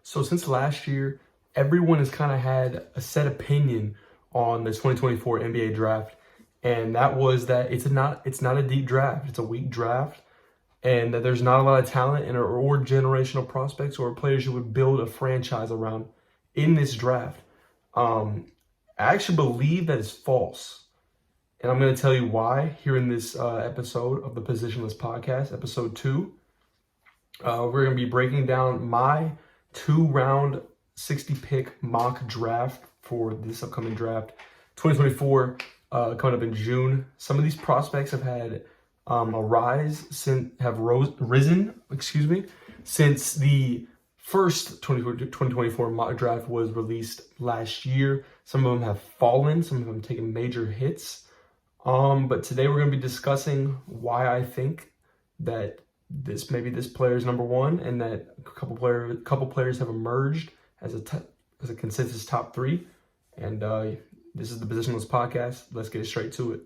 So since last year, everyone has kind of had a set opinion on the 2024 NBA draft, and that was that it's not a deep draft. It's a weak draft, and that there's not a lot of talent or generational prospects or players you would build a franchise around in this draft. I actually believe that is false, and I'm going to tell you why here in this episode of the Positionless podcast, episode 2. We're going to be breaking down my 2-round 60-pick mock draft for this upcoming draft, 2024, coming up in June. Some of these prospects have had risen since the first 2024 mock draft was released last year. Some of them have fallen, some of them have taken major hits. But today we're going to be discussing why I think that this player is number one, and that a couple players have emerged as a consensus top 3. And this is the Positionless podcast. Let's get straight to it.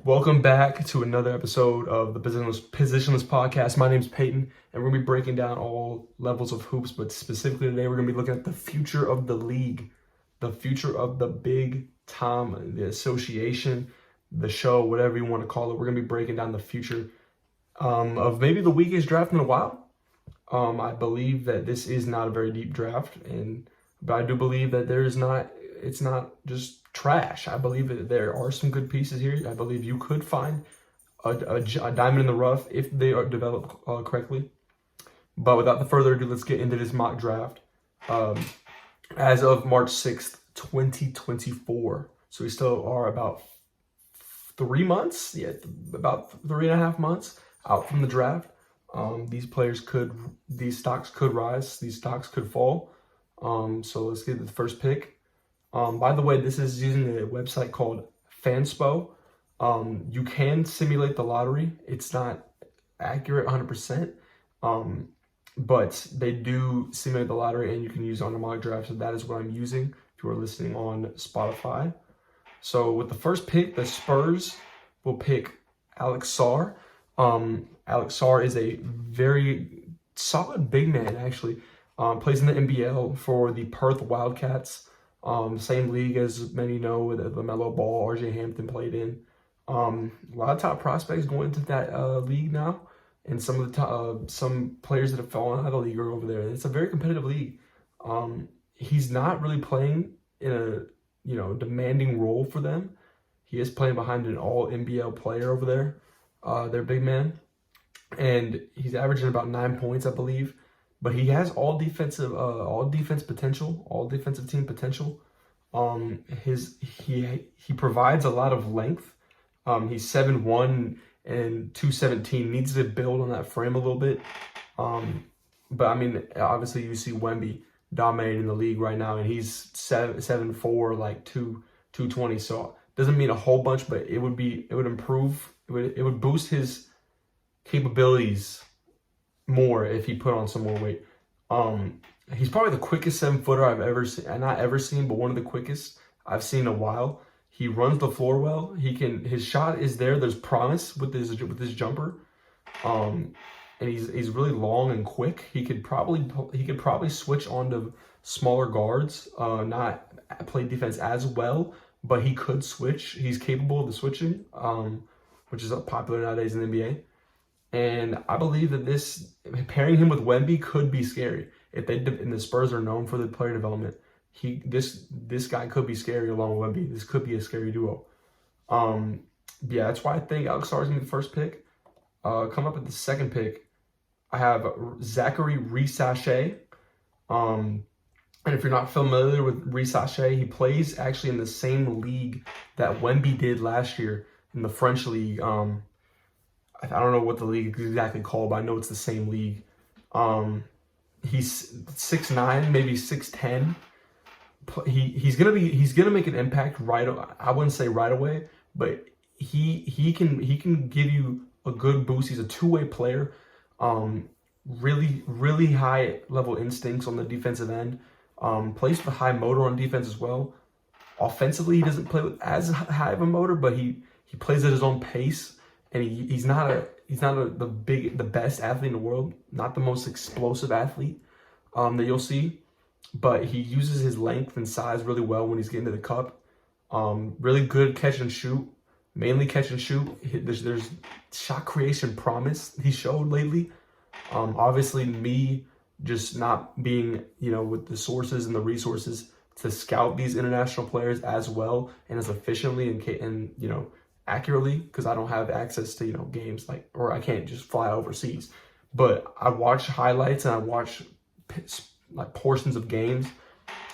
Welcome back to another episode of the Positionless podcast. My name's Peyton, and we're gonna be breaking down all levels of hoops, but specifically today we're gonna be looking at the future of the league, the future of the big time, the association, the show, whatever you want to call it. We're going to be breaking down the future of maybe the weakest draft in a while. I believe that this is not a very deep draft, but I do believe that it's not just trash. I believe that there are some good pieces here. I believe you could find a diamond in the rough if they are developed correctly. But without further ado, let's get into this mock draft. As of March 6th, 2024. So we still are about 3 months, about 3.5 months out from the draft. These stocks could rise, these stocks could fall. So let's get to the first pick. By the way, this is using a website called Fanspo. You can simulate the lottery. It's not accurate 100%. But they do simulate the lottery, and you can use it on the mock draft. So that is what I'm using if you are listening on Spotify. So with the first pick, the Spurs will pick Alex Sarr. Alex Sarr is a very solid big man, actually. Plays in the NBL for the Perth Wildcats. Same league as many know that LaMelo Ball, RJ Hampton played in. A lot of top prospects going into that league now. And some of the some players that have fallen out of the league are over there. It's a very competitive league. He's not really playing in a demanding role for them. He is playing behind an all NBL player over there, their big man, and he's averaging about 9 points, I believe. But he has all defense potential, all defensive team potential. He provides a lot of length. He's 7'1" and 217, needs to build on that frame a little bit. But I mean, obviously you see Wemby dominating the league right now, and he's 7'4", like 220. So doesn't mean a whole bunch, but it would boost his capabilities more if he put on some more weight. He's probably the quickest 7-footer I've ever seen, not ever seen, but one of the quickest I've seen in a while. He runs the floor well. His shot is there. There's promise with his jumper. And he's really long and quick. He could probably switch onto smaller guards, not play defense as well, but he could switch. He's capable of the switching, which is popular nowadays in the NBA. And I believe that pairing him with Wemby could be scary. And the Spurs are known for the player development. This guy could be scary along with Wemby. This could be a scary duo. That's why I think Alex Sarr is going to be the first pick. Come up at the second pick, I have Zachary Resache. And if you're not familiar with Resache, he plays actually in the same league that Wemby did last year in the French league. I don't know what the league is exactly called, but I know it's the same league. He's 6'9", maybe 6'10". He's gonna make an impact right. I wouldn't say right away, but he can give you a good boost. He's a two-way player. Really high level instincts on the defensive end. Plays with a high motor on defense as well. Offensively, he doesn't play with as high of a motor, but he plays at his own pace, and he's not the best athlete in the world, not the most explosive athlete that you'll see, but he uses his length and size really well when he's getting to the cup. Really good catch and shoot, mainly catch and shoot. There's shot creation promise he showed lately. Obviously, me just not being, with the sources and the resources to scout these international players as well and as efficiently and accurately, because I don't have access to, games or I can't just fly overseas. But I watch highlights and I watch portions of games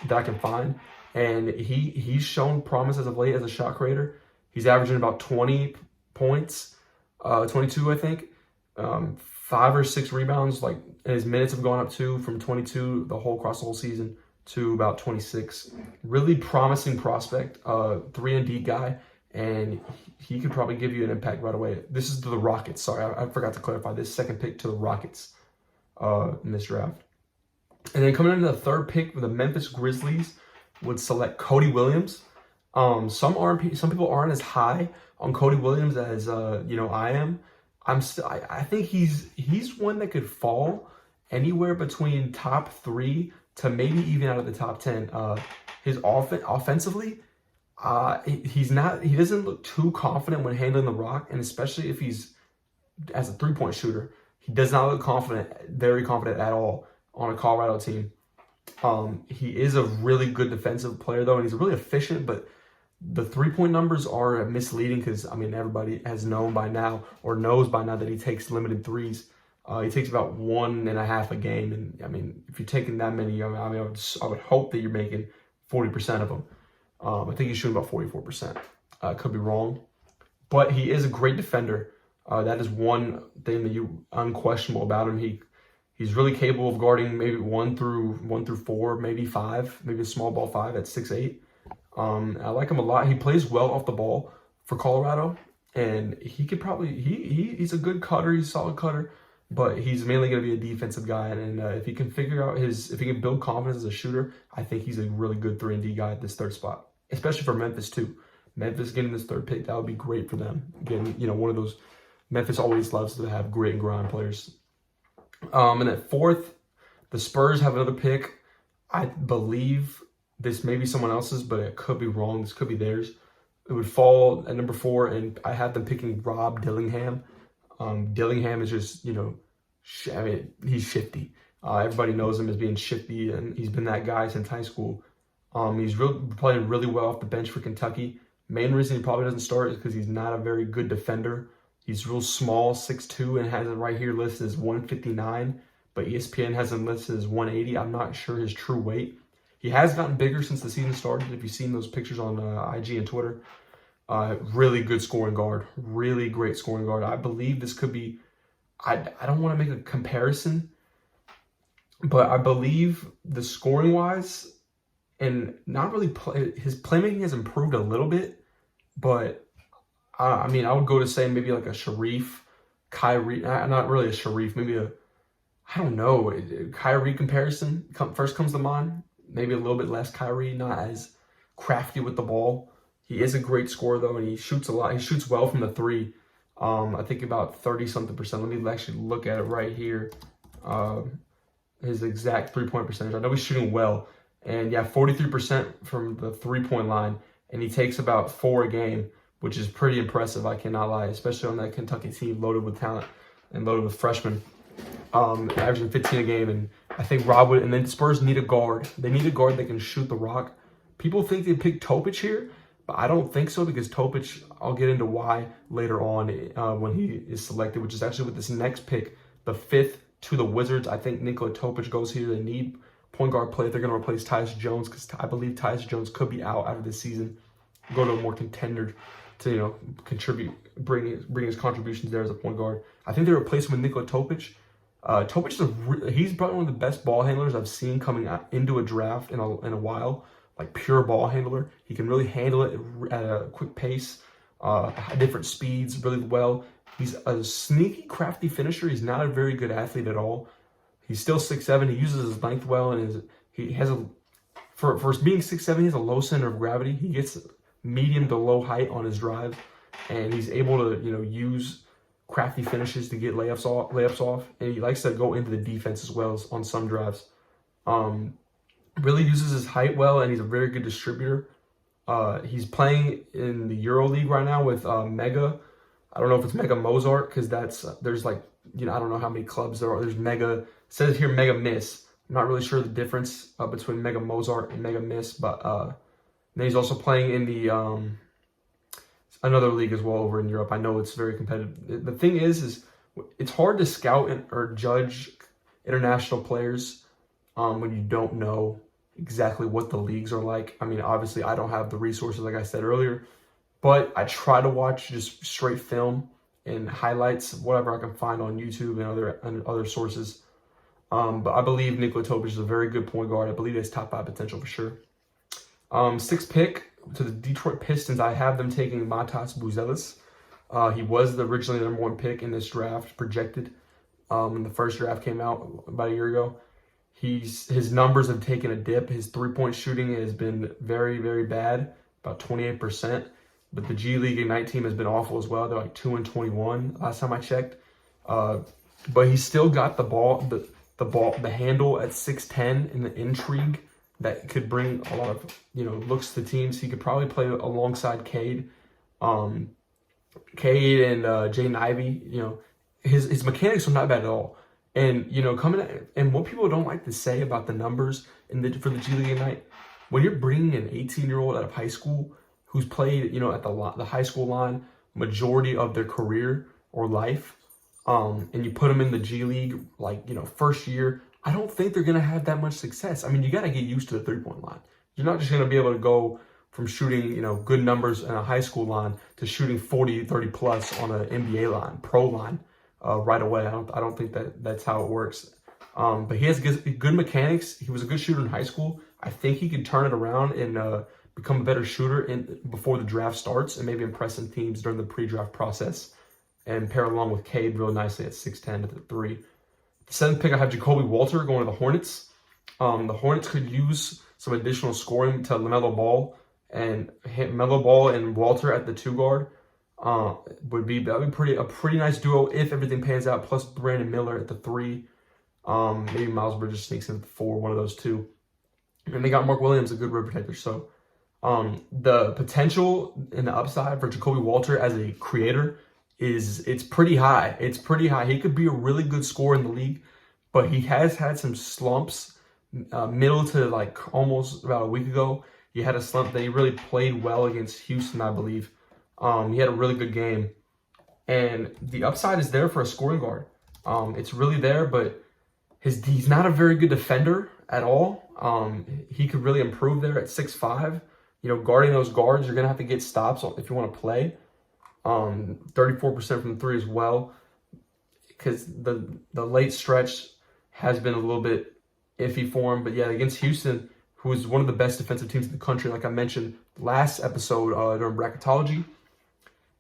that I can find, and he's shown promise as of late as a shot creator. He's averaging about 20 points, 22 I think, 5 or 6 rebounds. And his minutes have gone up too, from 22 across the whole season to about 26. Really promising prospect, 3-and-D guy, and he could probably give you an impact right away. This is to the Rockets. Sorry, I forgot to clarify this. Second pick to the Rockets in this draft. And then coming into the third pick, the Memphis Grizzlies would select Cody Williams. Some people aren't as high on Cody Williams as I am. I think he's one that could fall anywhere between top 3 to maybe even out of the top 10. His offensively, he doesn't look too confident when handling the rock, and especially if he's as a 3-point shooter, he does not look very confident at all on a Colorado team. He is a really good defensive player though, and he's really efficient, but the 3-point numbers are misleading because, everybody has known by now or knows by now that he takes limited threes. He takes about 1.5 a game, and if you're taking that many, I would hope that you're making 40% of them. I think he's shooting about 44%. Could be wrong, but he is a great defender. That is one thing that you unquestionable about him. He's really capable of guarding maybe 1 through 4, maybe 5, maybe a small ball 5 at 6'8". I like him a lot. He plays well off the ball for Colorado, and he could probably he's a good cutter. He's a solid cutter, but he's mainly going to be a defensive guy. And if he can if he can build confidence as a shooter, I think he's a really good 3-and-D guy at this third spot, especially for Memphis too. Memphis getting this third pick, that would be great for them. Getting one of those. Memphis always loves to have grit and grind players. And at 4th, the Spurs have another pick. I believe this may be someone else's, but it could be wrong. This could be theirs. It would fall at number 4, and I have them picking Rob Dillingham. Dillingham is just, he's shifty. Everybody knows him as being shifty, and he's been that guy since high school. He's playing really well off the bench for Kentucky. Main reason he probably doesn't start is because he's not a very good defender. He's real small, 6'2", and has it right here listed as 159, but ESPN has him listed as 180. I'm not sure his true weight. He has gotten bigger since the season started. If you've seen those pictures on IG and Twitter, really good scoring guard, really great scoring guard. I believe this could be, I don't want to make a comparison, but I believe the scoring wise, and not really his playmaking has improved a little bit, but I would go to say maybe like a Sharif, Kyrie, not really a Sharif, maybe Kyrie comparison first comes to mind. Maybe a little bit less Kyrie, not as crafty with the ball. He is a great scorer though, and he shoots a lot. He shoots well from the 3. I think about 30-something%. Let me actually look at it right here. His exact 3-point percentage. I know he's shooting well, and 43% from the 3-point line, and he takes about 4 a game, which is pretty impressive. I cannot lie, especially on that Kentucky team loaded with talent and loaded with freshmen. Averaging 15 a game, and I think Rob would. And then Spurs need a guard. They need a guard that can shoot the rock. People think they picked Topic here, but I don't think so, because Topic, I'll get into why later on when he is selected, which is actually with this next pick, the 5th to the Wizards. I think Nikola Topic goes here. They need point guard play. They're going to replace Tyus Jones, because I believe Tyus Jones could be out after this season. Go to a more contender to contribute, bring his contributions there as a point guard. I think they replace him with Nikola Topic. Topic he's probably one of the best ball handlers I've seen coming into a draft in a while. Like pure ball handler. He can really handle it at a quick pace, different speeds really well. He's a sneaky, crafty finisher. He's not a very good athlete at all. He's still 6'7". He uses his length well, and he has for being 6'7", he has a low center of gravity. He gets medium to low height on his drive, and he's able to use crafty finishes to get layups off, and he likes to go into the defense as well as on some drives. Really uses his height well, and he's a very good distributor. He's playing in the Euro League right now with Mega. I don't know if it's Mega Mozart because there's like, I don't know how many clubs there are. There's Mega, it says here Mega Miss. I'm not really sure the difference between Mega Mozart and Mega Miss, but then he's also playing in the another league as well over in Europe. I know it's very competitive. The thing is it's hard to scout or judge international players when you don't know exactly what the leagues are like. I mean, obviously, I don't have the resources, like I said earlier, but I try to watch just straight film and highlights, whatever I can find on YouTube and other sources. But I believe Nikola Topic is a very good point guard. I believe he has top 5 potential for sure. 6th pick to the Detroit Pistons. I have them taking Matas Buzelis. He was originally the number 1 pick in this draft, projected when the first draft came out about a year ago. His numbers have taken a dip. His 3-point shooting has been very, very bad, about 28%. But the G League Ignite team has been awful as well. They're like 2-21 last time I checked. But he's still got the handle at 6'10" and the intrigue that could bring a lot of looks to teams. He could probably play alongside Cade, and Jaden Ivey. His mechanics are not bad at all. And and what people don't like to say about the numbers for the G League Ignite, when you're bringing an 18-year-old out of high school who's played at the high school line majority of their career or life, and you put them in the G League first year, I don't think they're gonna have that much success. I mean, you got to get used to the 3-point line. You're not just gonna be able to go from shooting good numbers in a high school line to shooting 40, 30 plus on an NBA line, pro line. Right away. I don't think that's how it works. But he has good mechanics. He was a good shooter in high school. I think he can turn it around and become a better shooter before the draft starts and maybe impress some teams during the pre-draft process and pair along with Cade real nicely at 6'10" at the 3. The 7th pick, I have Jacoby Walter going to the Hornets. The Hornets could use some additional scoring to LaMelo Ball, and LaMelo Ball and Walter at the 2 guard. That'd be a pretty nice duo if everything pans out. Plus Brandon Miller at the 3, maybe Miles Bridges sneaks in at the 4, one of those 2. And they got Mark Williams, a good rim protector. So the potential and the upside for Jacoby Walter as a creator it's pretty high. It's pretty high. He could be a really good scorer in the league, but he has had some slumps. Middle to almost about a week ago, he had a slump that he really played well against Houston, I believe. He had a really good game, and the upside is there for a scoring guard. It's really there, but he's not a very good defender at all. He could really improve there at 6'5". Guarding those guards, you're gonna have to get stops if you want to play. 34% from the 3 as well, because the late stretch has been a little bit iffy for him. But yeah, against Houston, who is one of the best defensive teams in the country, like I mentioned last episode during bracketology.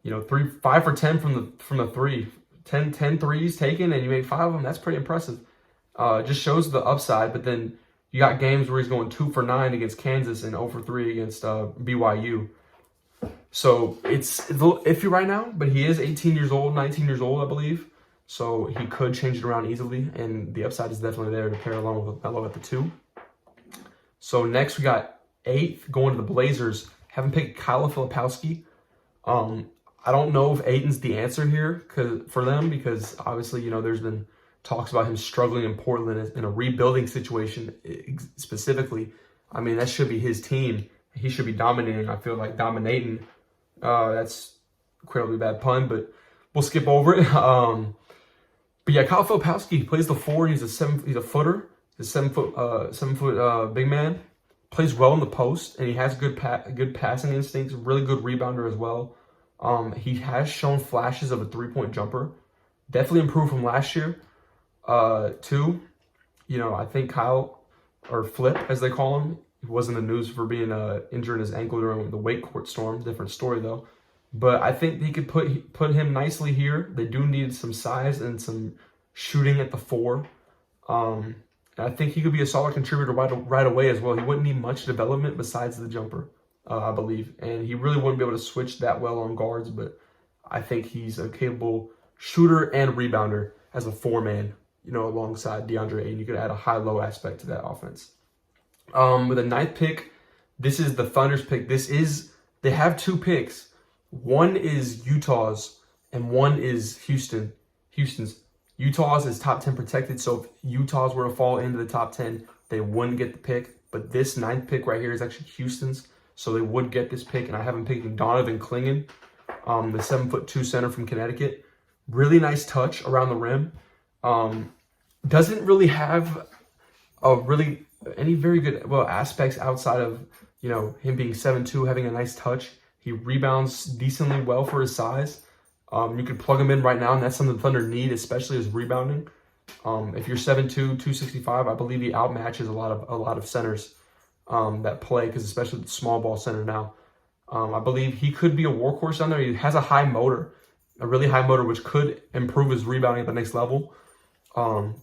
5 for 10 from the 3, 10 threes taken, and you made 5 of them. That's pretty impressive. Just shows the upside. But then you got games where he's going 2 for 9 against Kansas and 0 for 3 against BYU. So it's a little iffy right now, but he is 19 years old, I believe. So he could change it around easily, and the upside is definitely there to pair along with Melo at the 2. So next we got 8th going to the Blazers. Haven't picked Kyle Filipowski. I don't know if Ayton's the answer here for them, because obviously, there's been talks about him struggling in Portland in a rebuilding situation specifically. I mean, that should be his team. He should be dominating. I feel like dominating. That's a incredibly bad pun, but we'll skip over it. But yeah, Kyle Filipowski, he plays the 4. He's a footer. He's a 7-foot big man. Plays well in the post, and he has good passing instincts. Really good rebounder as well. He has shown flashes of a 3-point jumper. Definitely improved from last year. Too. I think Kyle, or Flip as they call him, he was in the news for being injured in his ankle during the Wake Court storm. Different story though. But I think he could put him nicely here. They do need some size and some shooting at the 4. And I think he could be a solid contributor right away as well. He wouldn't need much development besides the jumper, I believe. And he really wouldn't be able to switch that well on guards, but I think he's a capable shooter and rebounder as a 4-man, alongside DeAndre Ayton. You could add a high-low aspect to that offense. With the 9th pick, this is the Thunder's pick. They have 2 picks. One is Utah's and one is Houston's. Utah's is top 10 protected, so if Utah's were to fall into the top 10, they wouldn't get the pick. But this 9th pick right here is actually Houston's, so they would get this pick. And I have them picking Donovan Clingan, the 7'2" center from Connecticut. Really nice touch around the rim. Doesn't really have any very good aspects outside of him being 7'2", having a nice touch. He rebounds decently well for his size. You could plug him in right now, and that's something the Thunder need, especially as rebounding. If you're 7'2", 265, I believe he outmatches a lot of centers that play, because especially the small ball center now. I believe he could be a workhorse down there. He has a really high motor, which could improve his rebounding at the next level. And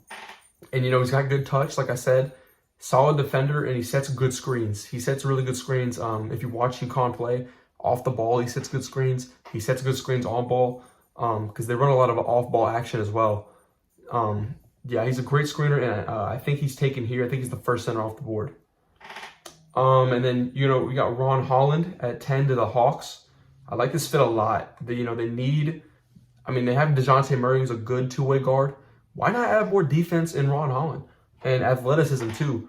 he's got good touch, like I said. Solid defender, and he sets good screens. He sets really good screens. If you watch UConn play, off the ball, he sets good screens. He sets good screens on ball, because they run a lot of off-ball action as well. He's a great screener, and I think he's taken here. I think he's the first center off the board. And then, we got Ron Holland at 10 to the Hawks. I like this fit a lot. They have DeJounte Murray, who's a good two-way guard. Why not add more defense in Ron Holland? And athleticism, too.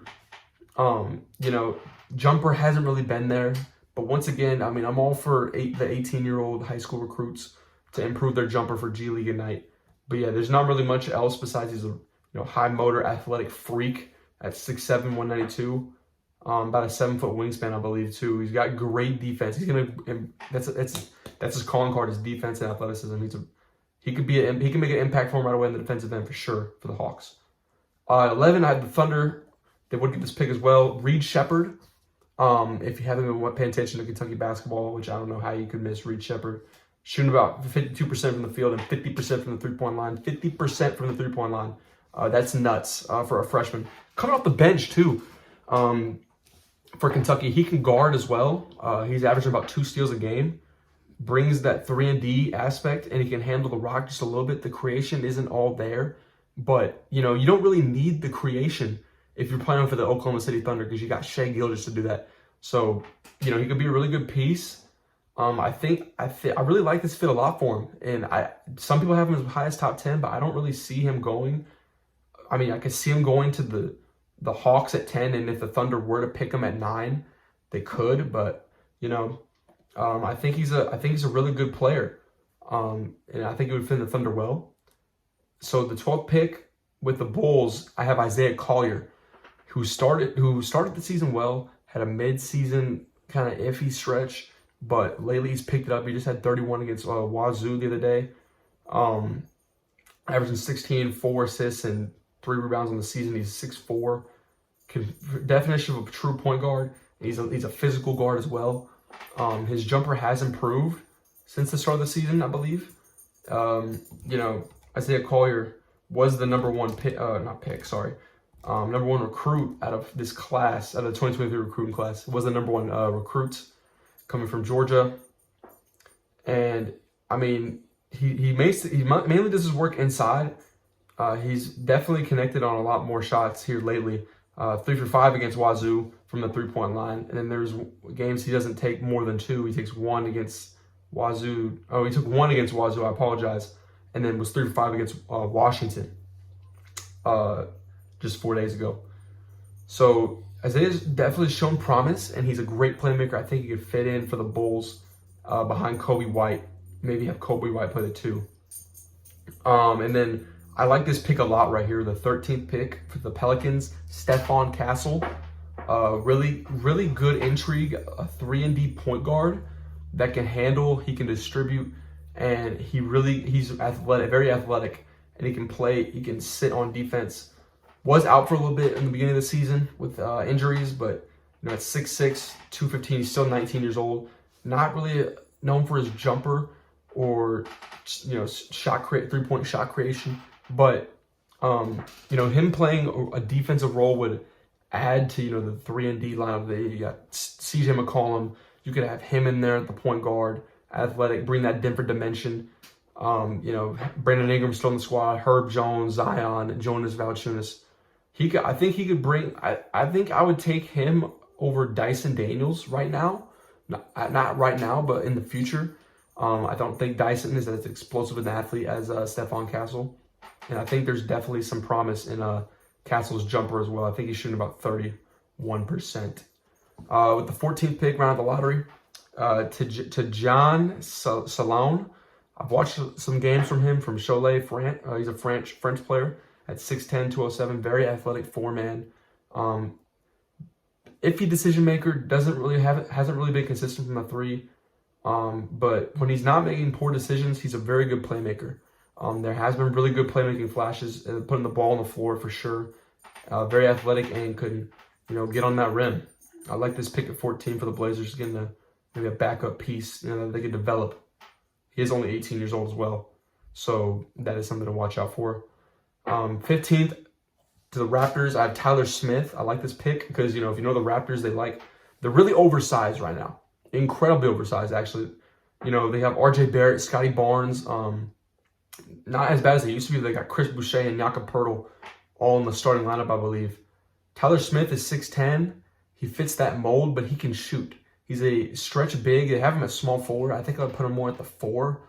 Jumper hasn't really been there. But once again, I'm all for the 18-year-old high school recruits to improve their jumper for G League Ignite. But yeah, there's not really much else besides he's a high motor athletic freak at 6'7", 192. About a 7-foot wingspan, I believe, too. He's got great defense. That's his calling card, his defense and athleticism. He can make an impact for him right away in the defensive end for sure for the Hawks. 11, I had the Thunder. They would get this pick as well. Reed Shepherd. If you haven't been paying attention to Kentucky basketball, which I don't know how you could miss Reed Shepherd, shooting about 52% from the field and 50% from the three-point line. 50% from the three-point line. That's nuts for a freshman. Coming off the bench, too. For Kentucky, he can guard as well. He's averaging about 2 steals a game. Brings that 3-and-D aspect, and he can handle the rock just a little bit. The creation isn't all there, but you don't really need the creation if you're playing for the Oklahoma City Thunder, because you got Shai Gilgeous to do that. So he could be a really good piece. I really like this fit a lot for him, and some people have him as high as top 10, but I don't really see him going. I could see him going to the Hawks at 10, and if the Thunder were to pick him at 9, they could. But I think he's a really good player, and I think it would fit the Thunder well. So the 12th pick with the Bulls, I have Isaiah Collier, who started the season well, had a mid-season kind of iffy stretch, but lately he's picked it up. He just had 31 against Wazoo the other day, averaging 16, 4 assists, and 3 rebounds on the season. He's 6'4", definition of a true point guard. He's a physical guard as well. His jumper has improved since the start of the season, I believe. Isaiah Collier was the number one number one recruit out of this class, out of the 2023 recruiting class. Was the number one recruit coming from Georgia. And he mainly does his work inside. He's definitely connected on a lot more shots here lately. 3 for 5 against Wazoo from the three-point line. And then there's games he doesn't take more than 2. He takes 1 against Wazoo. Oh, he took 1 against Wazoo, I apologize. And then was 3 for 5 against Washington just 4 days ago. So Isaiah's definitely shown promise, and he's a great playmaker. I think he could fit in for the Bulls behind Kobe White. Maybe have Kobe White play the 2. And then I like this pick a lot right here, the 13th pick for the Pelicans, Stephon Castle. Really, really good intrigue, a 3-and-D point guard that can handle, he can distribute, and he's athletic, very athletic, and he can play, he can sit on defense. Was out for a little bit in the beginning of the season with injuries, but at 6'6", 215, he's still 19 years old. Not really known for his jumper or three-point shot creation. But, him playing a defensive role would add to, the 3-and-D lineup. You got CJ McCollum. You could have him in there at the point guard, athletic, bring that different dimension. Brandon Ingram's still in the squad. Herb Jones, Zion, Jonas Valanciunas. I think he could bring. I think I would take him over Dyson Daniels right now. Not right now, but in the future. I don't think Dyson is as explosive an athlete as Stephon Castle, and I think there's definitely some promise in Castle's jumper as well. I think he's shooting about 31%. With the 14th pick, round of the lottery, to John Salone. I've watched some games from him from Cholet, France. He's a French player at 6'10", 207, very athletic four-man. Iffy decision maker, hasn't really been consistent from the three. But when he's not making poor decisions, he's a very good playmaker. There has been really good playmaking flashes, putting the ball on the floor for sure. Very athletic and could, get on that rim. I like this pick at 14 for the Blazers, getting maybe a backup piece, that they could develop. He is only 18 years old as well, so that is something to watch out for. 15th to the Raptors, I have Tyler Smith. I like this pick because, if you know the Raptors, they're really oversized right now. Incredibly oversized, actually. They have RJ Barrett, Scotty Barnes, not as bad as they used to be. They got Chris Boucher and Jakob Poeltl all in the starting lineup, I believe. Tyler Smith is 6'10". He fits that mold, but he can shoot. He's a stretch big. They have him at small forward. I think I would put him more at the 4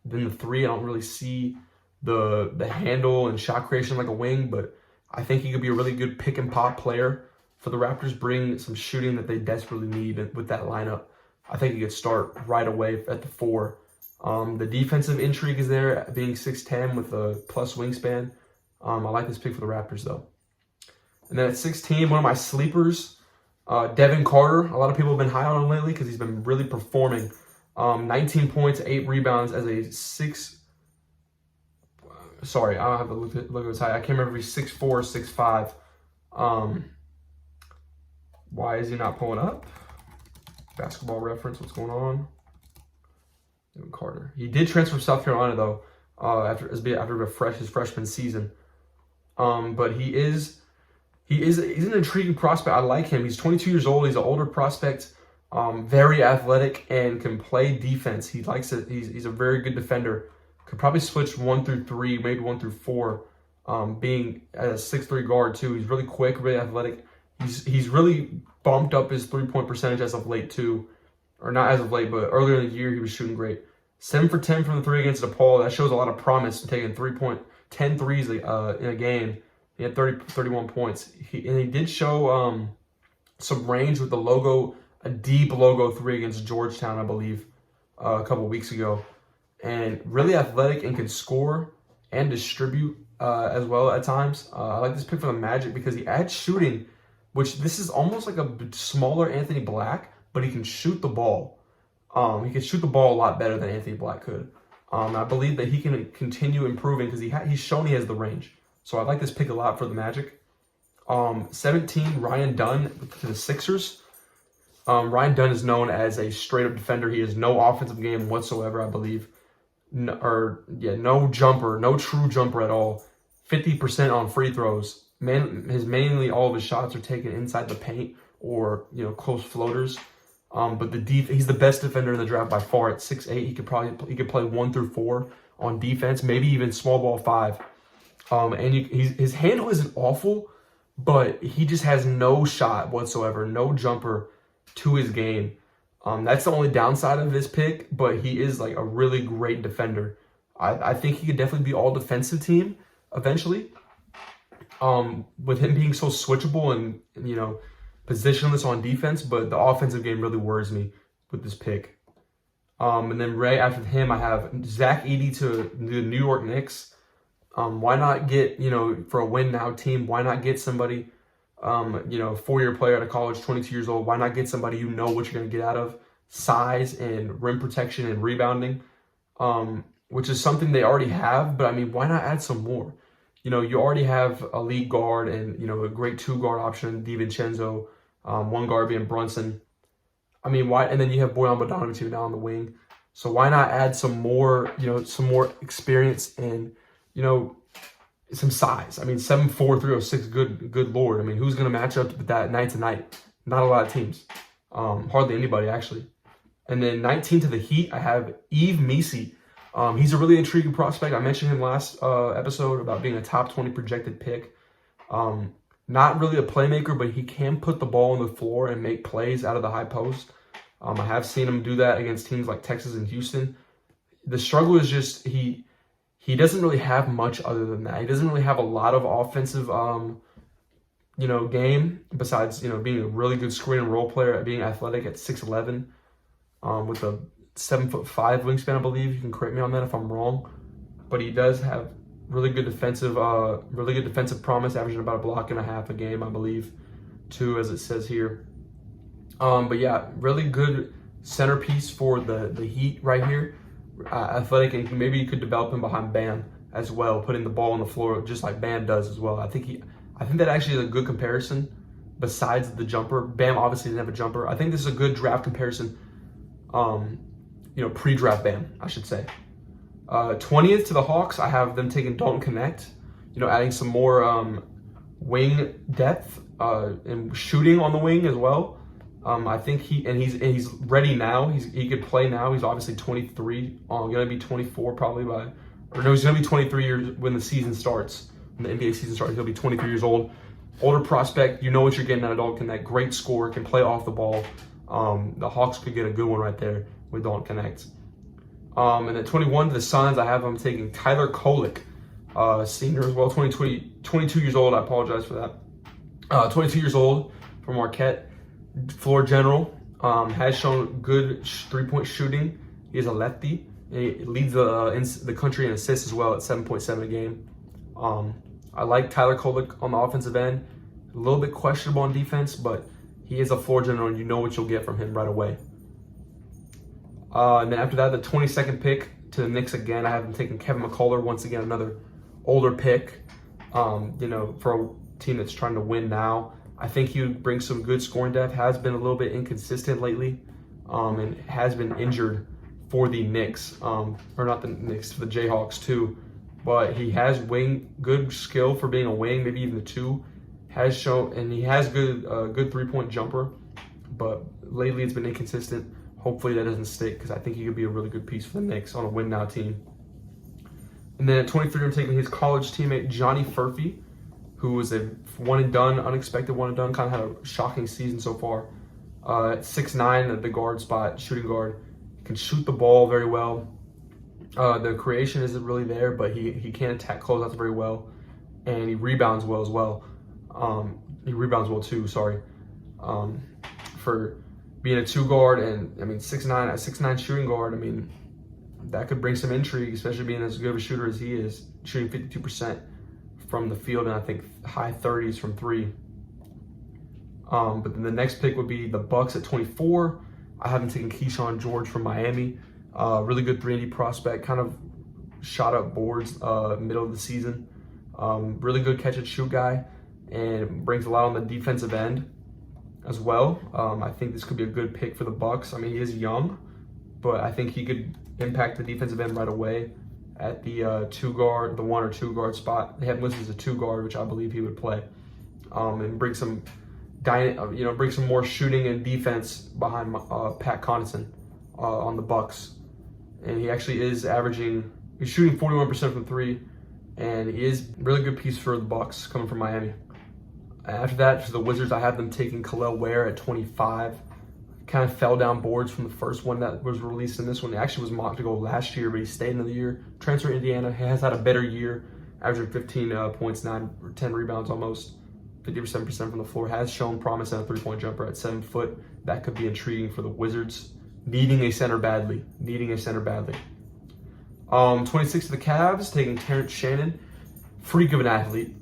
than the 3. I don't really see the handle and shot creation like a wing, but I think he could be a really good pick and pop player for the Raptors, bring some shooting that they desperately need with that lineup. I think he could start right away at the 4. The defensive intrigue is there, being 6'10" with a plus wingspan. I like this pick for the Raptors, though. And then at 16, one of my sleepers, Devin Carter. A lot of people have been high on him lately because he's been really performing. 19 points, 8 rebounds as a 6. Sorry, I don't have to look at his height. I can't remember if he's 6'4", 6'5". Why is he not pulling up? Basketball Reference, what's going on? Devin Carter. He did transfer from South Carolina though, after his freshman season. But he's an intriguing prospect. I like him. He's 22 years old. He's an older prospect, very athletic and can play defense. He likes it. He's a very good defender. Could probably switch 1 through 3, maybe 1 through 4. Being a 6'3" guard too. He's really quick, really athletic. He's really bumped up his 3-point percentage as of late too, or not as of late, but earlier in the year he was shooting great. 7 for 10 from the 3 against DePaul. That shows a lot of promise in taking 10 threes in a game. He had 31 points. He did show some range with a deep logo 3 against Georgetown, I believe, a couple weeks ago. And really athletic and can score and distribute as well at times. I like this pick for the Magic because he adds shooting, which this is almost like a smaller Anthony Black, but he can shoot the ball. He can shoot the ball a lot better than Anthony Black could. I believe that he can continue improving because he's shown he has the range. So I like this pick a lot for the Magic. 17, Ryan Dunn to the Sixers. Ryan Dunn is known as a straight-up defender. He has no offensive game whatsoever, I believe. No jumper, no true jumper at all. 50% on free throws. Mainly all of his shots are taken inside the paint or close floaters. But he's the best defender in the draft by far at 6'8". He could play 1 through 4 on defense, maybe even small ball 5. His handle isn't awful, but he just has no shot whatsoever, no jumper to his game. That's the only downside of this pick, but he is like a really great defender. I think he could definitely be all defensive team eventually. With him being so switchable and positionless on defense, but the offensive game really worries me with this pick. And then right after him, I have Zach Edey to the New York Knicks. Why not get, for a win now team, why not get somebody, 4-year player out of college, 22 years old, why not get somebody what you're going to get out of? Size and rim protection and rebounding, which is something they already have, but why not add some more? You already have a lead guard and, a great 2-guard option, DiVincenzo, 1 guard being Brunson. Why? And then you have Bojan Bogdanovic now on the wing. So why not add some more experience and, some size? 7'4", 306, good lord. Who's going to match up with that night to night? Not a lot of teams. Hardly anybody, actually. And then 19 to the Heat, I have Yves Missi. He's a really intriguing prospect. I mentioned him last episode about being a top 20 projected pick. Not really a playmaker, but he can put the ball on the floor and make plays out of the high post. I have seen him do that against teams like Texas and Houston. The struggle is just he doesn't really have much other than that. He doesn't really have a lot of offensive game besides being a really good screen and roll player, being athletic at 6'11", with a 7'5" wingspan, I believe. You can correct me on that if I'm wrong, but he does have really good defensive promise, averaging about a block and a half a game, I believe, too, as it says here. But yeah, really good centerpiece for the Heat right here. Athletic, and maybe you could develop him behind Bam as well, putting the ball on the floor just like Bam does as well. I think that actually is a good comparison. Besides the jumper, Bam obviously didn't have a jumper. I think this is a good draft comparison. Pre-draft Bam, I should say. 20th to the Hawks, I have them taking Dalton Connect. Adding some more wing depth and shooting on the wing as well. I think he's ready now. He could play now. He's obviously 23. Gonna be 24 probably he's gonna be 23 years when the season starts. When the NBA season starts, he'll be 23 years old. Older prospect. You know what you're getting out of Dalton Connect. Great scorer, can play off the ball. The Hawks could get a good one right there with Dalton Connect. And at 21 to the Suns, I have them taking Tyler Kolek, senior as well, 22 years old. I apologize for that. 22 years old from Marquette. Floor general, has shown good three-point shooting. He is a lefty. He leads the country in assists as well at 7.7 a game. I like Tyler Kolek on the offensive end. A little bit questionable on defense, but he is a floor general, and you know what you'll get from him right away. And then after that, the 22nd pick to the Knicks again. I have them taking Kevin McCullough, once again another older pick. For a team that's trying to win now. I think he would bring some good scoring depth. Has been a little bit inconsistent lately, and has been injured for the Knicks, or not the Knicks, for the Jayhawks too. But he has good skill for being a wing, maybe even the two. Has shown, and he has good 3-point jumper. But lately it's been inconsistent. Hopefully that doesn't stick, because I think he could be a really good piece for the Knicks on a win now team. And then at 23, I'm taking his college teammate Johnny Furphy, who was a unexpected one and done, kind of had a shocking season so far. At 6'9" at the guard spot, shooting guard. He can shoot the ball very well. The creation isn't really there, but he can attack closeouts very well. And he rebounds well as well. He rebounds well too, for being a two guard, and 6'9" shooting guard, that could bring some intrigue, especially being as good of a shooter as he is, shooting 52% from the field, and I think high 30s from three. But then the next pick would be the Bucks at 24. I have them taking Keyshawn George from Miami. Really good 3-and-D prospect, kind of shot up boards middle of the season. Really good catch and shoot guy, and brings a lot on the defensive end as well. I think this could be a good pick for the Bucks. He is young, but I think he could impact the defensive end right away at the 1 or 2 guard spot. They have him listed as a 2 guard, which I believe he would play, and bring some more shooting and defense behind Pat Connaughton on the Bucks. And he actually is he's shooting 41% from 3, and he is a really good piece for the Bucks coming from Miami. After that, to the Wizards, I have them taking Kel'el Ware at 25. Kind of fell down boards from the first one that was released in this one. It actually was mocked to go last year, but he stayed another year. Transfer to Indiana. He has had a better year, averaging 15 points, 9 or 10 rebounds almost, 57% from the floor. Has shown promise at a 3-point jumper at 7 foot. That could be intriguing for the Wizards. Needing a center badly. 26 to the Cavs, taking Terrence Shannon. Freak of an athlete.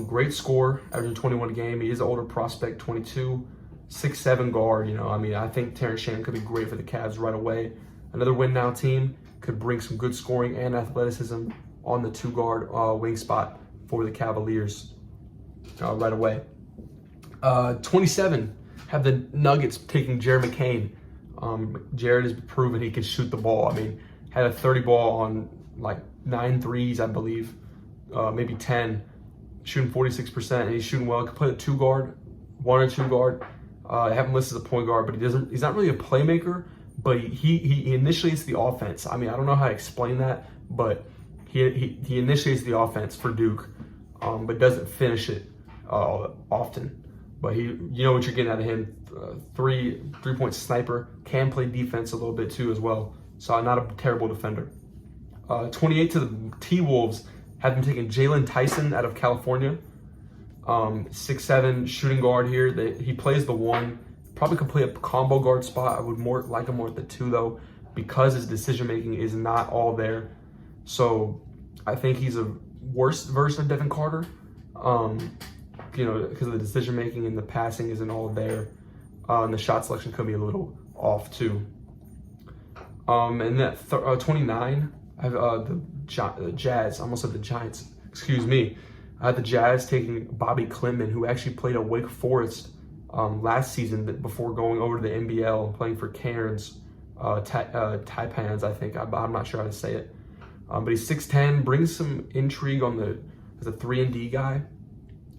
Great scorer, averaging 21 a game. He is an older prospect, 22. 6'7" guard, I think Terrence Shannon could be great for the Cavs right away. Another win now team, could bring some good scoring and athleticism on the 2 guard wing spot for the Cavaliers right away. 27, have the Nuggets taking Jared McCain. Jared has proven he can shoot the ball. Had a 30 ball on like 9 threes, I believe, maybe 10, shooting 46%, and he's shooting well. Could play the 2 guard, 1 or 2 guard. I have him listed as a point guard, but he's not really a playmaker, but he initiates the offense. I mean, I don't know how to explain that, but he initiates the offense for Duke, but doesn't finish it often. But you know what you're getting out of him. 3-point sniper, can play defense a little bit too as well. So not a terrible defender. 28 to the T-Wolves have been taking Jalen Tyson out of California. 6'7" shooting guard here. He plays the 1. Probably could play a combo guard spot. I would more like him more at the 2 though, because his decision making is not all there. So I think he's a worse version of Devin Carter. Because of the decision making and the passing isn't all there. And the shot selection could be a little off too. And that 29, I have the Jazz. I almost said the Giants. Excuse me. I had the Jazz taking Bobby Clinton, who actually played at Wake Forest last season before going over to the NBL and playing for Cairns Taipans, I think. I'm not sure how to say it. But he's 6'10", brings some intrigue as a 3-and-D guy.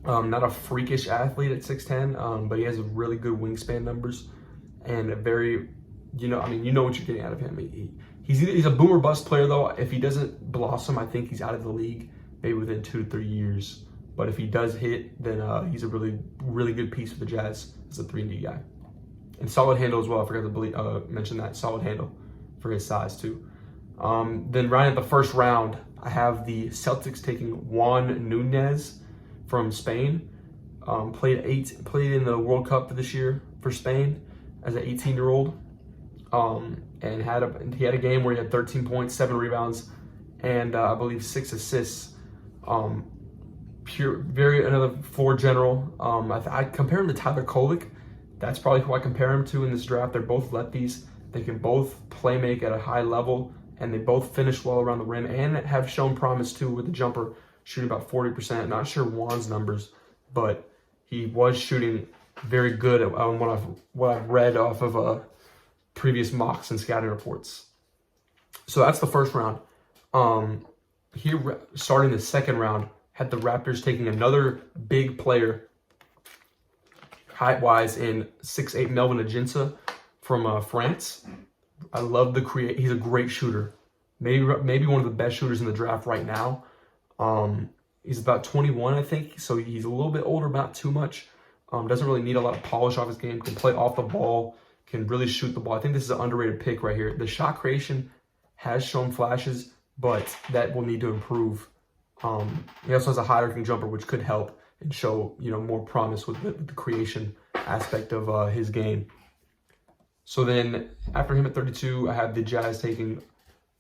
Not a freakish athlete at 6'10", but he has really good wingspan numbers and a very, you know what you're getting out of him. He's a boom or bust player though. If he doesn't blossom, I think he's out of the league maybe within 2 to 3 years. But if he does hit, then he's a really, really good piece for the Jazz as a 3-and-D guy. And solid handle as well. I forgot to mention that. Solid handle for his size too. Then right at the first round, I have the Celtics taking Juan Nunez from Spain. Played in the World Cup this year for Spain as an 18-year-old. And he had a game where he had 13 points, 7 rebounds, and I believe 6 assists. Another floor general. I compare him to Tyler Kolek. That's probably who I compare him to in this draft. They're both lefties. They can both play make at a high level, and they both finish well around the rim and have shown promise too with the jumper, shooting about 40%. Not sure Juan's numbers, but he was shooting very good on what I've read off of previous mocks and scouting reports. So that's the first round. Here, starting the second round, had the Raptors taking another big player, height-wise, in 6'8" Melvin Aginsa from France. I love he's a great shooter. Maybe one of the best shooters in the draft right now. He's about 21, I think, so he's a little bit older, but not too much. Doesn't really need a lot of polish off his game. Can play off the ball. Can really shoot the ball. I think this is an underrated pick right here. The shot creation has shown flashes, but that will need to improve. He also has a high-arcing jumper, which could help and show more promise with the creation aspect of his game. So then after him at 32, I have the Jazz taking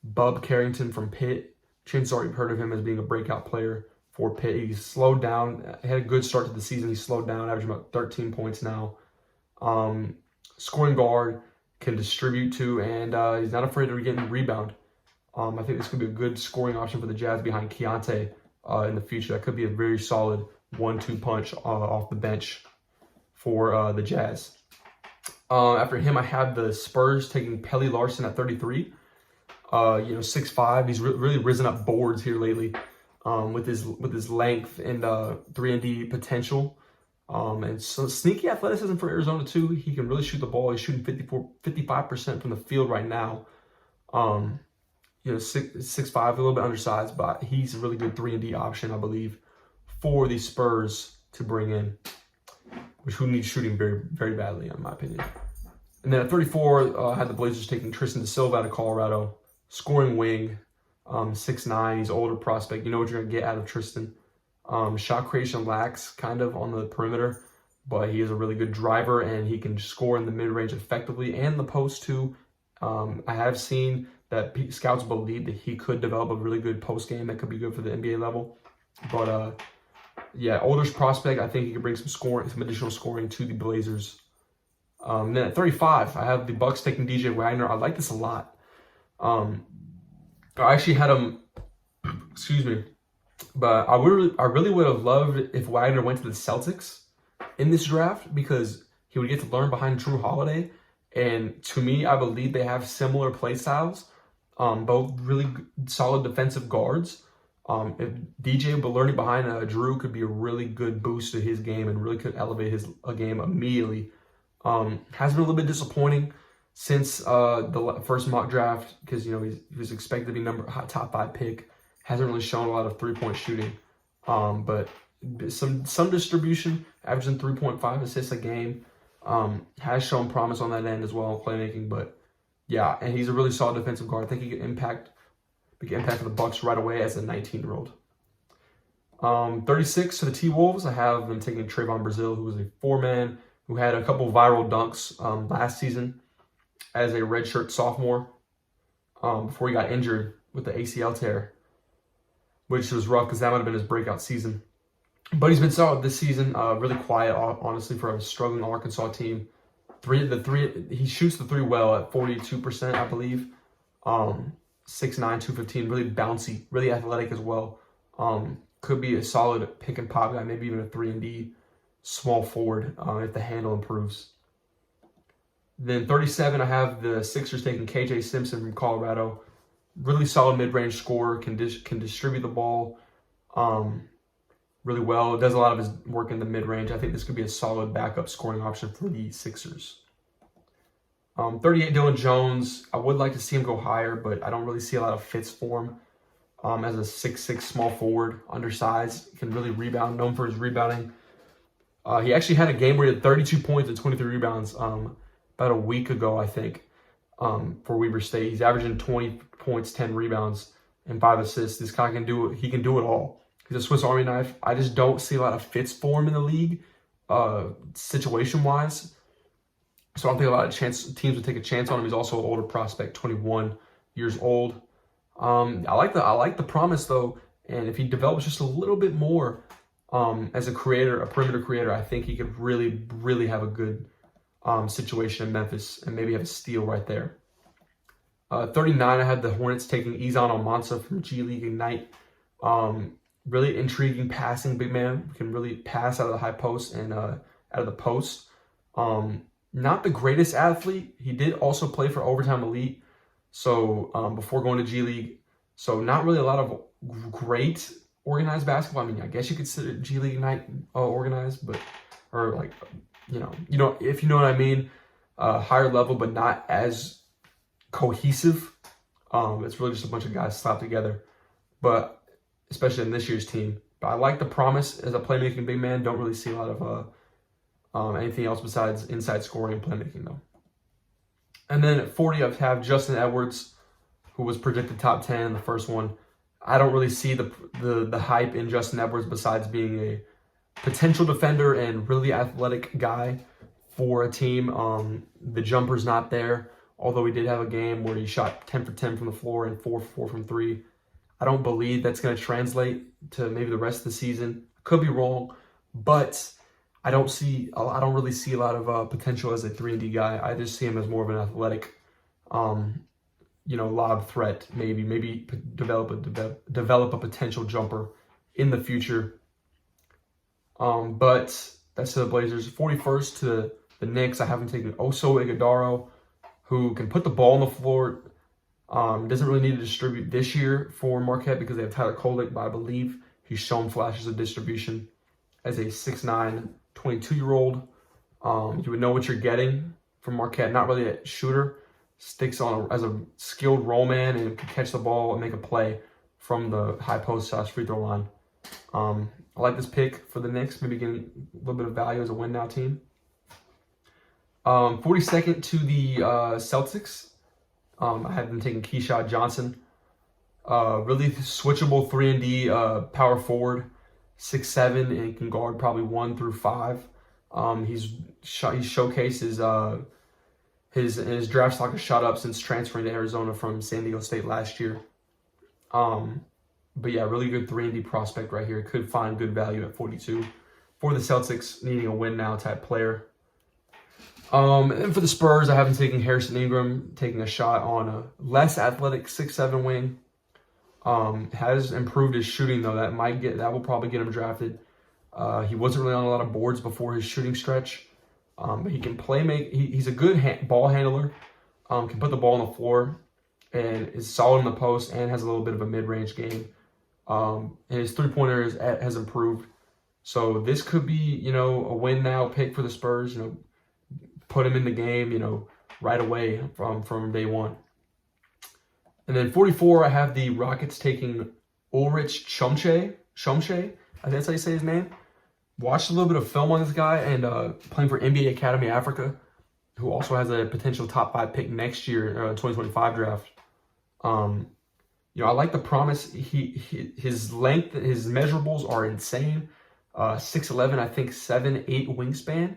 Bub Carrington from Pitt. Chin's already heard of him as being a breakout player for Pitt. He's slowed down. He had a good start to the season. He slowed down, averaging about 13 points now. Scoring guard, can distribute too, and he's not afraid of getting a rebound. I think this could be a good scoring option for the Jazz behind Keontae in the future. That could be a very solid 1-2 punch off the bench for the Jazz. After him, I have the Spurs taking Pelly Larson at 33. 6'5". He's really risen up boards here lately with his length and 3-and-D potential. And so sneaky athleticism for Arizona too. He can really shoot the ball. He's shooting 55% from the field right now. 6'5", a little bit undersized, but he's a really good 3-and-D option, I believe, for the Spurs to bring in, who needs shooting very, very badly, in my opinion. And then at 34, I had the Blazers taking Tristan da Silva out of Colorado, scoring wing, 6'9". He's an older prospect. You know what you're gonna get out of Tristan. Shot creation lacks kind of on the perimeter, but he is a really good driver and he can score in the mid-range effectively and the post too. I have seen that scouts believe that he could develop a really good post game that could be good for the NBA level. But older prospect. I think he could bring some additional scoring to the Blazers. Then at 35, I have the Bucks taking DJ Wagner. I like this a lot. I actually had him. Excuse me. But I really would have loved if Wagner went to the Celtics in this draft because he would get to learn behind Drew Holiday. And to me, I believe they have similar play styles, both really solid defensive guards. If DJ learning behind Drew could be a really good boost to his game and really could elevate his game immediately. Has been a little bit disappointing since the first mock draft, because he was expected to be top 5 pick. Hasn't really shown a lot of 3-point shooting, but some distribution, averaging 3.5 assists a game. Has shown promise on that end as well in playmaking, but yeah, and he's a really solid defensive guard. I think he could impact the Bucks right away as a 19-year-old. 36 to the T-Wolves, I have them taking Trayvon Brazile, who was a 4-man, who had a couple viral dunks last season as a redshirt sophomore before he got injured with the ACL tear, which was rough because that might have been his breakout season. But he's been solid this season, really quiet, honestly, for a struggling Arkansas team. He shoots the three well at 42%, I believe. 6'9", 215, really bouncy, really athletic as well. Could be a solid pick and pop guy, maybe even a 3-and-D small forward if the handle improves. Then 37, I have the Sixers taking KJ Simpson from Colorado. Really solid mid-range scorer, can distribute the ball really well. Does a lot of his work in the mid-range. I think this could be a solid backup scoring option for the Sixers. 38, Dylan Jones. I would like to see him go higher, but I don't really see a lot of fits for him. As a 6'6" small forward, undersized, can really rebound, known for his rebounding. He actually had a game where he had 32 points and 23 rebounds about a week ago, I think, for Weber State. He's averaging 20 points, 10 rebounds, and 5 assists. This guy can do it. He can do it all. He's a Swiss Army knife. I just don't see a lot of fits for him in the league, situation-wise. So I don't think a lot of teams would take a chance on him. He's also an older prospect, 21 years old. I like the promise though, and if he develops just a little bit more as a perimeter creator, I think he could really have a good situation in Memphis and maybe have a steal right there. 39, I had the Hornets taking Izan Almansa from G League Ignite. Really intriguing passing big man. Can really pass out of the high post and out of the post. Not the greatest athlete. He did also play for Overtime Elite. So before going to G League, so not really a lot of great organized basketball. I mean, I guess you could consider G League Ignite organized, but if you know what I mean, higher level, but not as cohesive. It's really just a bunch of guys slapped together, but especially in this year's team. But I like the promise as a playmaking big man. Don't really see a lot of anything else besides inside scoring and playmaking though. And then at 40, I have Justin Edwards, who was predicted top 10 in the first one. I don't really see the hype in Justin Edwards besides being a potential defender and really athletic guy for a team. The jumper's not there, although he did have a game where he shot 10 for 10 from the floor and 4 for 4 from 3. I don't believe that's going to translate to maybe the rest of the season. Could be wrong, but I don't really see a lot of potential as a 3-and-D guy. I just see him as more of an athletic, lob threat. Maybe develop a potential jumper in the future. But that's to the Blazers. 41st to the Knicks. I haven't taken Oso Iguodala, who can put the ball on the floor. Doesn't really need to distribute this year for Marquette because they have Tyler Kolek, but I believe he's shown flashes of distribution as a 6'9", 22-year-old. You would know what you're getting from Marquette. Not really a shooter. Sticks on as a skilled roll man and can catch the ball and make a play from the high post / free throw line. I like this pick for the Knicks. Maybe getting a little bit of value as a win now team. 42nd to the Celtics. I have them taking Keyshawn Johnson. Really switchable 3-and-D power forward. 6'7" and can guard probably 1 through 5. He's showcased his draft stock has shot up since transferring to Arizona from San Diego State last year. But yeah, really good 3-and-D prospect right here. Could find good value at 42 for the Celtics, needing a win now type player. And for the Spurs, I haven't taken Harrison Ingram, taking a shot on a less athletic 6'7" wing. Has improved his shooting though. That will probably get him drafted. He wasn't really on a lot of boards before his shooting stretch, but he can he's a good ball handler. Can put the ball on the floor and is solid in the post and has a little bit of a mid-range game. And his 3-pointer has improved. So this could be, a win now pick for the Spurs. Put him in the game. right away from day one. And then 44, I have the Rockets taking Ulrich Chomche. I think that's how you say his name. Watched a little bit of film on this guy and playing for NBA Academy Africa, who also has a potential top 5 pick next year, 2025 draft. I like the promise. His length, his measurables are insane. 6'11", I think 7'8" wingspan,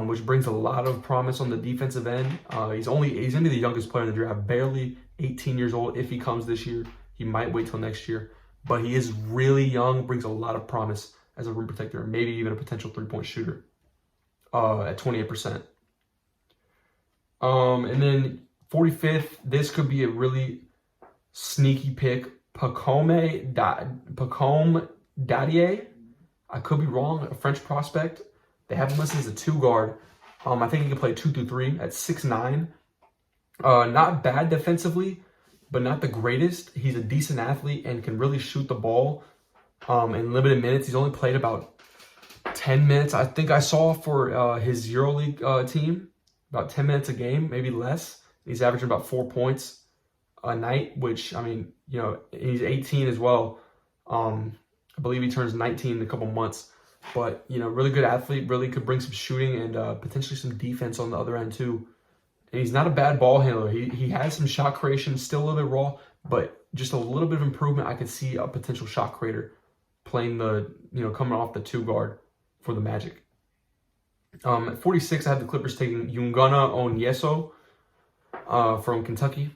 which brings a lot of promise on the defensive end. He's gonna be the youngest player in the draft, barely 18 years old. If he comes this year, he might wait till next year, but he is really young, brings a lot of promise as a rim protector, maybe even a potential 3-point shooter at 28%. And then 45th, this could be a really sneaky pick, Pacome Dadier. I could be wrong, a French prospect. They have him listed as a 2-guard. I think he can play 2 through 3 at 6'9". Not bad defensively, but not the greatest. He's a decent athlete and can really shoot the ball in limited minutes. He's only played about 10 minutes. I think I saw for his EuroLeague team, about 10 minutes a game, maybe less. He's averaging about 4 points a night, which, I mean, he's 18 as well. I believe he turns 19 in a couple months. But, really good athlete, really could bring some shooting and potentially some defense on the other end too. And he's not a bad ball handler. He has some shot creation, still a little bit raw, but just a little bit of improvement. I could see a potential shot creator playing coming off the 2-guard for the Magic. At 46, I have the Clippers taking Ungana Onyeso from Kentucky.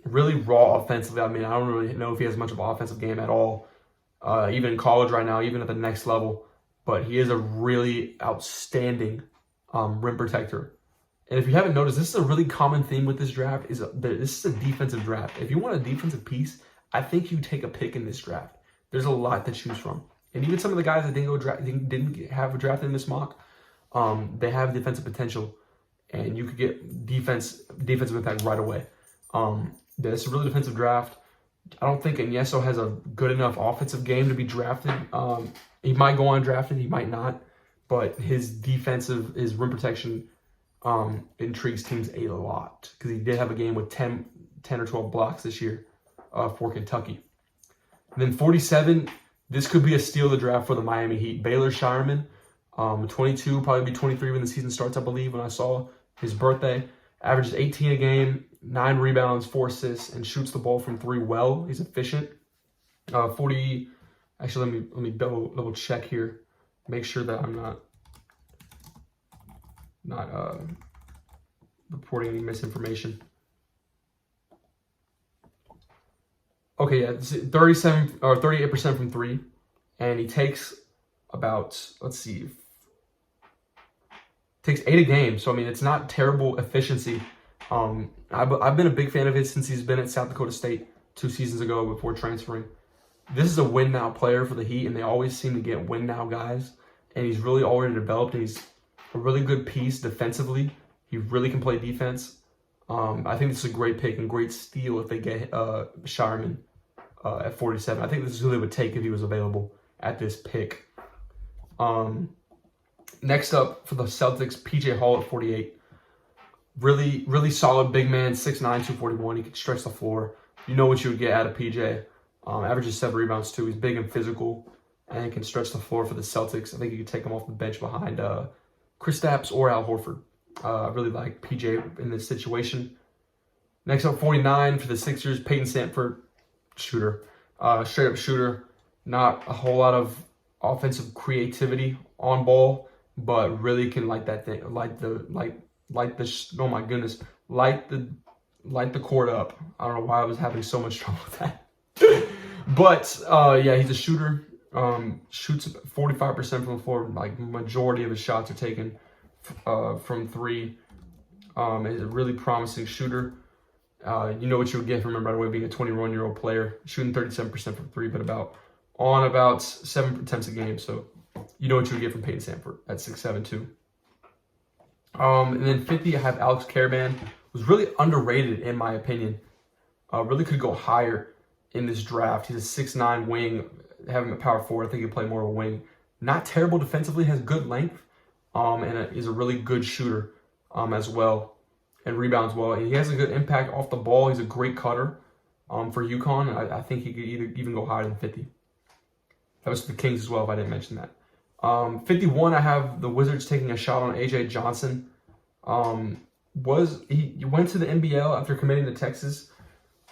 Really raw offensively. I mean, I don't really know if he has much of an offensive game at all, even in college right now, even at the next level. But he is a really outstanding rim protector. And if you haven't noticed, this is a really common theme with this draft. This is a defensive draft. If you want a defensive piece, I think you take a pick in this draft. There's a lot to choose from. And even some of the guys that didn't have a draft in this mock, they have defensive potential. And you could get defensive impact right away. This is a really defensive draft. I don't think Onyeso has a good enough offensive game to be drafted. He might go undrafted, he might not. But his rim protection intrigues teams a lot. Because he did have a game with 10 or 12 blocks this year for Kentucky. And then 47, this could be a steal of the draft for the Miami Heat. Baylor Shireman, 22, probably be 23 when the season starts, I believe, when I saw his birthday. Averages 18 a game, 9 rebounds, 4 assists, and shoots the ball from 3 well. He's efficient. 40. Actually, let me double check here. Make sure that I'm not reporting any misinformation. Okay, yeah, 37 or 38% from 3, and he takes about, takes 8 a game. So I mean, it's not terrible efficiency. I've been a big fan of his since he's been at South Dakota State 2 seasons ago before transferring. This is a win now player for the Heat, and they always seem to get win now guys. And he's really already developed, and he's a really good piece defensively. He really can play defense. I think this is a great pick and great steal if they get Shireman at 47. I think this is who they would take if he was available at this pick. Next up for the Celtics, PJ Hall at 48. Really, really solid big man, 6'9", 241. He can stretch the floor. You know what you would get out of PJ. Averages 7 rebounds too. He's big and physical, and he can stretch the floor for the Celtics. I think you could take him off the bench behind Kristaps or Al Horford. I really like PJ in this situation. Next up, 49 for the Sixers, Peyton Sandford, shooter. Straight up shooter. Not a whole lot of offensive creativity on ball, but really can light that thing, light the court up. I don't know why I was having so much trouble with that. But yeah, he's a shooter. Shoots 45% from the floor. Like majority of his shots are taken from 3. He's a really promising shooter. You know what you would get from him right away, being a 21-year-old player, shooting 37% from 3, but about 7 attempts a game. So you know what you would get from Peyton Sandford at 6'7" too. And then 50, I have Alex Caravan. Was really underrated in my opinion. Really could go higher in this draft. He's a 6'9" wing, having a power forward. I think he'd play more of a wing. Not terrible defensively, has good length, and is a really good shooter as well. and rebounds well. And he has a good impact off the ball. He's a great cutter for UConn. I think he could even go higher than 50. That was the Kings as well, if I didn't mention that. 51, I have the Wizards taking a shot on A.J. Johnson. He went to the NBL after committing to Texas.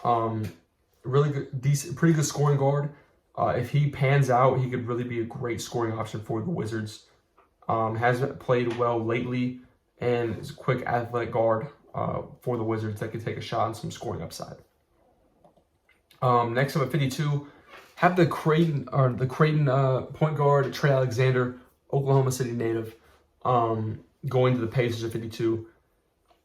Really good, decent, pretty good scoring guard. If he pans out, he could really be a great scoring option for the Wizards. Has played well lately and is a quick athletic guard for the Wizards that could take a shot and some scoring upside. Next up at 52, have the Creighton point guard Trey Alexander, Oklahoma City native, going to the Pacers at 52.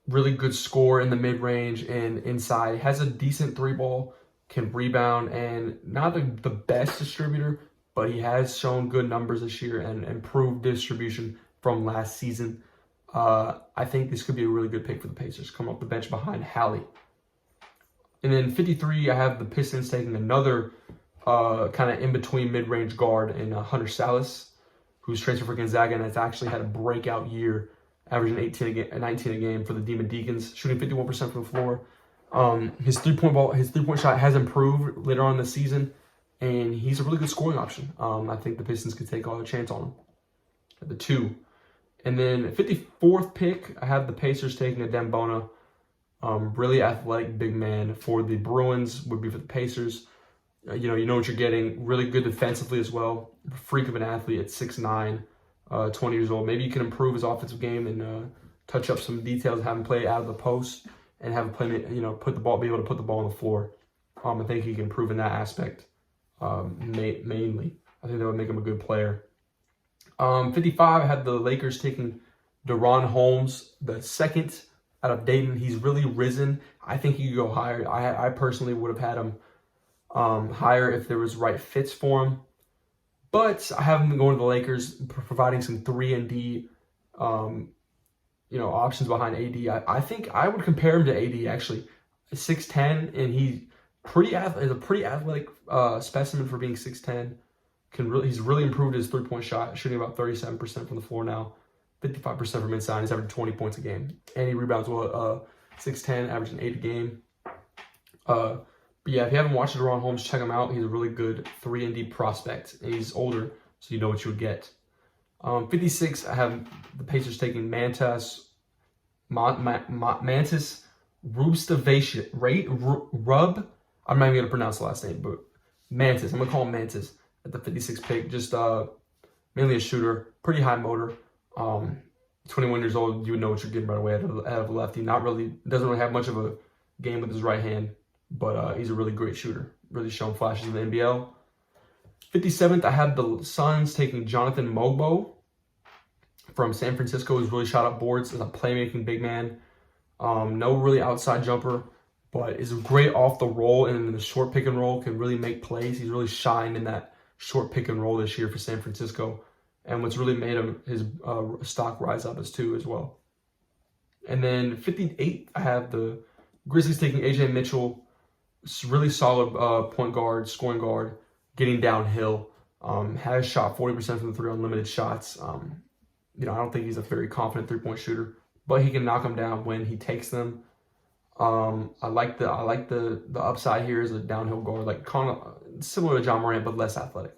Really good score in the mid-range and inside. Has a decent three ball, can rebound, and not the best distributor, but he has shown good numbers this year and improved distribution from last season. I think this could be a really good pick for the Pacers, coming off the bench behind Hallie. And then 53, I have the Pistons taking another kind of in-between mid-range guard in Hunter Salas, who's transferred for Gonzaga and has actually had a breakout year, averaging 19 a game for the Demon Deacons, shooting 51% from the floor. His three-point shot has improved later on in the season, and he's a really good scoring option. I think the Pistons could take all the chance on him at the 2. And then 54th pick, I have the Pacers taking a Dembona. Really athletic big man for the Bruins, would be for the Pacers. You know what you're getting. Really good defensively as well. Freak of an athlete at 6'9", 20 years old. Maybe you can improve his offensive game and touch up some details, have him play out of the post and have him play, be able to put the ball on the floor. I think he can improve in that aspect mainly. I think that would make him a good player. 55, I had the Lakers taking DaRon Holmes, the second out of Dayton. He's really risen. I think he could go higher. I personally would have had him higher if there was right fits for him. But I have him going to the Lakers, providing some 3-and-D, options behind AD. I think I would compare him to AD, actually. 6'10", and he's a pretty athletic specimen for being 6'10". He's really improved his three-point shot, shooting about 37% from the floor now, 55% from inside. He's averaging 20 points a game, and he rebounds well. 6'10", averaging 8 a game. But yeah, if you haven't watched DaRon Holmes, check him out. He's a really good 3-and-D prospect, and he's older, so you know what you would get. 56, I have the Pacers taking Mantis Rubstavation. Rub. I'm not even going to pronounce the last name, but Mantis. I'm going to call him Mantis at the 56 pick. Just mainly a shooter, pretty high motor. 21 years old, you would know what you're getting right away out of a lefty. Doesn't really have much of a game with his right hand, but he's a really great shooter. Really shown flashes in the NBL. 57th, I have the Suns taking Jonathan Mogbo from San Francisco. He's really shot up boards as a playmaking big man. No really outside jumper, but is great off the roll and in the short pick and roll, can really make plays. He's really shined in that short pick and roll this year for San Francisco. And what's really made him his stock rise up as well. And then 58, I have the Grizzlies taking AJ Mitchell. Really solid point guard, scoring guard, getting downhill. Has shot 40% from the three on limited shots. I don't think he's a very confident three-point shooter, but he can knock them down when he takes them. I like the upside here as a downhill guard, like kind of similar to John Morant, but less athletic.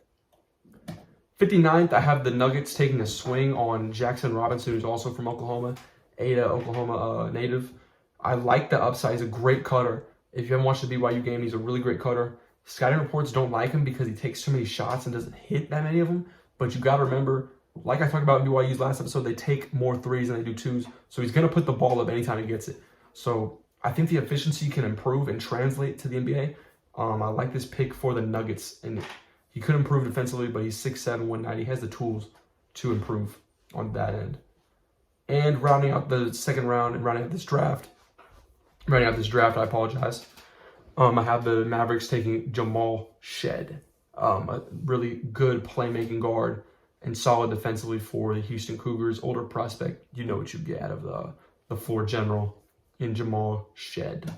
59th, I have the Nuggets taking a swing on Jackson Robinson, who's also from Oklahoma, Ada, Oklahoma native. I like the upside. He's a great cutter. If you haven't watched the BYU game, he's a really great cutter. Scouting reports don't like him because he takes too many shots and doesn't hit that many of them. But you got to remember, like I talked about in BYU's last episode, they take more threes than they do twos. So he's going to put the ball up anytime he gets it. So I think the efficiency can improve and translate to the NBA. I like this pick for the Nuggets. And he could improve defensively, but he's 6'7", 190. He has the tools to improve on that end. And rounding out the second round and rounding out this draft, I apologize. I have the Mavericks taking Jamal Shed, a really good playmaking guard and solid defensively for the Houston Cougars. Older prospect, you know what you get out of the floor general in Jamal Shed.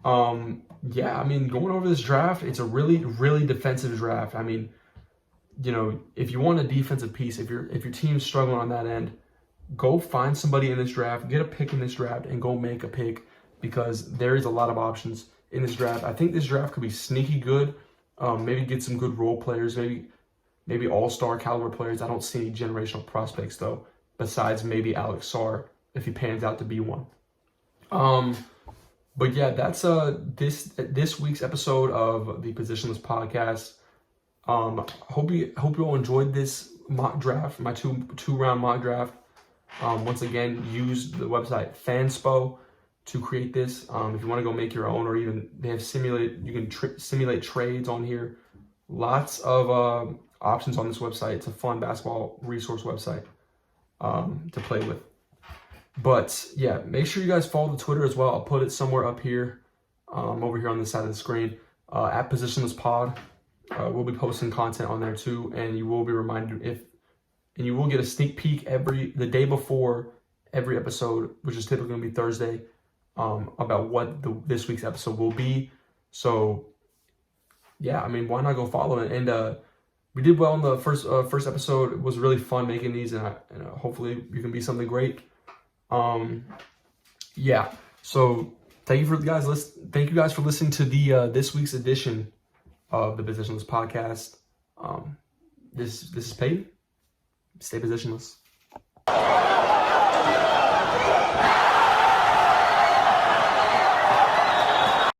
Going over this draft, it's a really, really defensive draft. If you want a defensive piece, if your team's struggling on that end, go find somebody in this draft, get a pick in this draft, and go make a pick, because there is a lot of options in this draft. I think this draft could be sneaky good. Maybe get some good role players, maybe all-star caliber players. I don't see any generational prospects though, besides maybe Alex Sarr if he pans out to be one. But yeah, that's this week's episode of the Positionless podcast. Hope you all enjoyed this mock draft, my two-round mock draft. Once again, use the website Fanspo to create this. If you want to go make your own, or even they have you can simulate trades on here. Lots of options on this website. It's a fun basketball resource website to play with. But yeah, make sure you guys follow the Twitter as well. I'll put it somewhere up here, over here on this side of the screen, at Positionless Pod. We'll be posting content on there too, and you will be reminded and you will get a sneak peek the day before every episode, which is typically going to be Thursday, about what this week's episode will be. So yeah, I mean, why not go follow it? And we did well in the first episode. It was really fun making these, and hopefully you can be something great. Yeah. So thank you guys for listening to the this week's edition of the Positionless podcast. This is Peyton. Stay positionless.